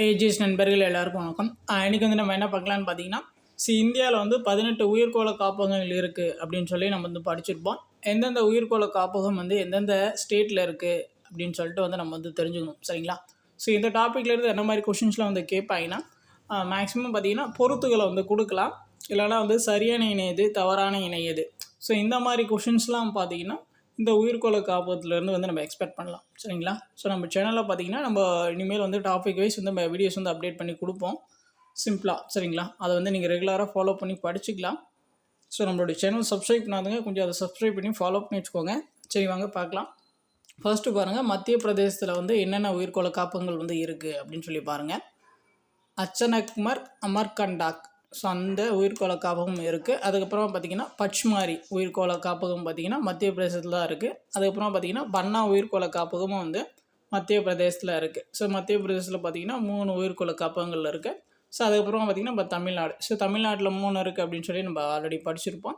AGS நண்பர்கள் எல்லாருக்கும் வணக்கம். இன்றைக்கி வந்து நம்ம என்ன பார்க்கலான்னு பார்த்தீங்கன்னா, இந்தியாவில் வந்து 18 உயிர்கோள காப்பகங்கள் இருக்குது அப்படின்னு சொல்லி நம்ம வந்து படிச்சிருப்போம். எந்தெந்த உயிர்கோள காப்பகம் வந்து எந்தெந்த ஸ்டேட்டில் இருக்குது அப்படின்னு சொல்லிட்டு வந்து நம்ம வந்து தெரிஞ்சுக்கணும், சரிங்களா? இந்த டாப்பிக்லேருந்து என்ன மாதிரி கொஷின்ஸ்லாம் வந்து கேட்பாங்கன்னா, மேக்ஸிமம் பார்த்தீங்கன்னா பொருத்துகளை வந்து கொடுக்கலாம், இல்லைனா வந்து சரியான இணை எது, தவறான இணை எது. இந்த மாதிரி கொஷின்ஸ்லாம் பார்த்தீங்கன்னா இந்த உயிர்கோள காப்பகத்துலேருந்து வந்து நம்ம எக்ஸ்பெக்ட் பண்ணலாம், சரிங்களா? நம்ம சேனலில் பார்த்தீங்கன்னா நம்ம இனிமேல் வந்து டாபிக் வைஸ் வந்து நம்ம வீடியோஸ் வந்து அப்டேட் பண்ணி கொடுப்போம் சிம்பிளாக, சரிங்களா? அதை வந்து நீங்கள் ரெகுலராக ஃபாலோ பண்ணி படிச்சுக்கலாம். நம்மளுடைய சேனல் சப்ஸ்கிரைப் பண்ணாதுங்க, கொஞ்சம் அதை சப்ஸ்கிரைப் பண்ணி ஃபாலோ பண்ணி வச்சுக்கோங்க. சரி, வாங்க பார்க்கலாம். ஃபர்ஸ்ட்டு பாருங்கள், மத்திய பிரதேசத்தில் வந்து என்னென்ன உயிர்கோள காப்பகங்கள் வந்து இருக்குது அப்படின்னு சொல்லி பாருங்கள். அச்சனக்மர், அமர்கண்டாக், அந்த உயிர்கோள காப்பகம் இருக்குது. அதுக்கப்புறம் பார்த்திங்கன்னா பச்மாரி உயிர்கோள காப்பகம் பார்த்திங்கன்னா மத்திய பிரதேசத்தில் தான் இருக்குது. அதுக்கப்புறம் பார்த்திங்கன்னா பன்னா உயிர்கோள காப்பகமும் வந்து மத்திய பிரதேசத்தில் இருக்குது. மத்திய பிரதேசத்தில் பார்த்திங்கன்னா 3 உயிர்கோள காப்பகங்கள் இருக்குது. அதுக்கப்புறம் பார்த்திங்கன்னா இப்போ தமிழ்நாடு. தமிழ்நாட்டில் 3 இருக்குது அப்படின்னு சொல்லி நம்ம ஆல்ரெடி படிச்சிருப்போம்.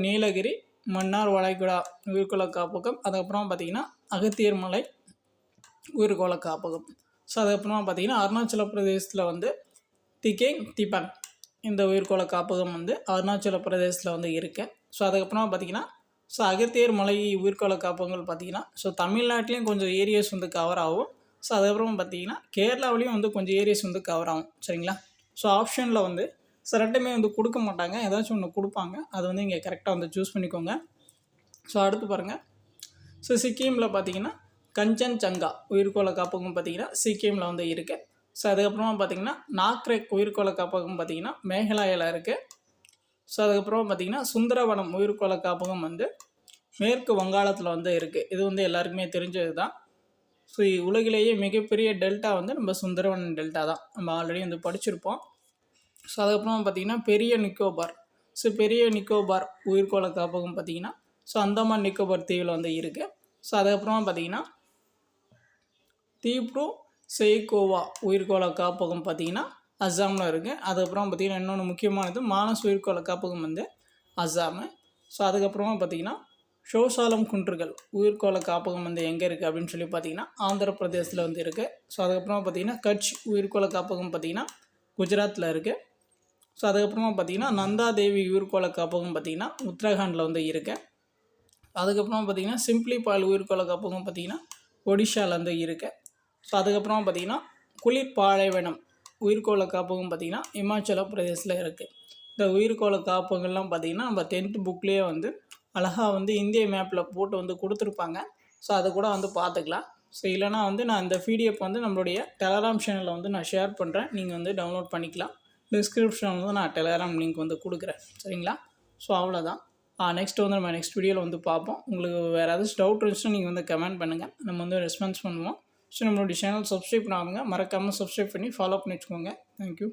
நீலகிரி, மன்னார் வளைகுடா உயிர்கோள காப்பகம், அதுக்கப்புறம் பார்த்திங்கன்னா அகத்தியர் மலை உயிர்கோள காப்பகம். அதுக்கப்புறமா பார்த்திங்கன்னா அருணாச்சல பிரதேசத்தில் வந்து திகேங் திபங் இந்த உயிர்கோள காப்பகம் வந்து அருணாச்சல பிரதேசத்தில் வந்து இருக்குது. அதுக்கப்புறமா பார்த்திங்கன்னா அகத்தியர் மலை உயிர்கோள காப்பகங்கள் பார்த்திங்கன்னா தமிழ்நாட்டிலையும் கொஞ்சம் ஏரியாஸ் வந்து கவர் ஆகும். அதுக்கப்புறமா பார்த்திங்கன்னா கேரளாவிலையும் வந்து கொஞ்சம் ஏரியாஸ் வந்து கவர் ஆகும், சரிங்களா? ஆப்ஷனில் வந்து ரெண்டுமே வந்து கொடுக்க மாட்டாங்க, ஏதாச்சும் ஒன்று கொடுப்பாங்க. அது வந்து இங்கே கரெக்டாக வந்து சூஸ் பண்ணிக்கோங்க. அடுத்து பாருங்கள், சிக்கிமில் பார்த்திங்கன்னா கஞ்சன்சங்கா உயிர்கோள காப்பகம் பார்த்திங்கன்னா சிக்கிமில் வந்து இருக்குது. அதுக்கப்புறமா பார்த்திங்கன்னா நாக்ரெக் உயிர்கோள காப்பகம் பார்த்திங்கன்னா மேகாலயாவில் இருக்குது. அதுக்கப்புறமா பார்த்திங்கன்னா சுந்தரவனம் உயிர்கோள காப்பகம் வந்து மேற்கு வங்காளத்தில் வந்து இருக்குது. இது வந்து எல்லாருக்குமே தெரிஞ்சது தான். உலகிலேயே மிகப்பெரிய டெல்டா வந்து நம்ம சுந்தரவனம் டெல்டா தான், நம்ம ஆல்ரெடி வந்து படிச்சிருப்போம். அதுக்கப்புறமா பார்த்திங்கன்னா பெரிய நிக்கோபார், பெரிய நிக்கோபார் உயிர்கோள காப்பகம் பார்த்திங்கன்னா அந்தமான் நிக்கோபார் தீவில் வந்து இருக்குது. அதுக்கப்புறமா பார்த்திங்கன்னா தீப்ரு செய்கோவா உயிர்கோள காப்பகம் பார்த்திங்கன்னா அஸ்ஸாமில் இருக்குது. அதுக்கப்புறம் பார்த்திங்கன்னா இன்னொன்று முக்கியமானது மானஸ் உயிர்கோள காப்பகம் வந்து அஸ்ஸாமு. அதுக்கப்புறமா பார்த்திங்கன்னா ஷோசாலம் குன்றுகள் உயிர்கோள காப்பகம் வந்து எங்கே இருக்குது அப்படின்னு சொல்லி பார்த்திங்கன்னா ஆந்திர பிரதேசத்தில் வந்து இருக்குது. அதுக்கப்புறமா பார்த்திங்கன்னா கட்ச் உயிர்கோள காப்பகம் பார்த்திங்கன்னா குஜராத்தில் இருக்குது. அதுக்கப்புறமா பார்த்திங்கன்னா நந்தாதேவி உயிர்கோள காப்பகம் பார்த்திங்கன்னா உத்தரகாண்டில் வந்து இருக்குது. அதுக்கப்புறமா பார்த்திங்கன்னா சிம்ப்ளி பால் உயிர்கோள காப்பகம் பார்த்திங்கன்னா ஒடிஷாவில் வந்து இருக்குது. அதுக்கப்புறமா பார்த்திங்கன்னா குளிர்பாலைவனம் உயிர்கோள காப்பகம் பார்த்திங்கன்னா இமாச்சல பிரதேசில் இருக்குது. இந்த உயிர்கோள காப்பகங்கள்லாம் பார்த்திங்கன்னா நம்ம 10th புக்லேயே வந்து அழகாக வந்து இந்திய மேப்பில் போட்டு வந்து கொடுத்துருப்பாங்க. அதை கூட வந்து பார்த்துக்கலாம். இல்லைனா வந்து நான் இந்த பிடிஎஃப் வந்து நம்மளுடைய டெலகிராம் சேனலில் வந்து நான் ஷேர் பண்ணுறேன், நீங்கள் வந்து டவுன்லோட் பண்ணிக்கலாம். டிஸ்கிரிப்ஷனில் வந்து நான் டெலகிராம் லிங்க் வந்து கொடுக்குறேன், சரிங்களா? அவ்வளோதான். நெக்ஸ்ட் வந்து நம்ம நெக்ஸ்ட் வீடியோவில் வந்து பார்ப்போம். உங்களுக்கு வேறு ஏதாச்சும் டவுட் இருந்துச்சுன்னா நீங்கள் வந்து கமெண்ட் பண்ணுங்கள், நம்ம வந்து ரெஸ்பான்ஸ் பண்ணுவோம். நம்மளுடைய சேனல் சப்ஸ்கிரைப் பண்ணாமல் மறக்காமல் சப்ஸ்கிரைப் பண்ணி ஃபாலோ பண்ணி வச்சுக்கோங்க. தேங்க்யூ.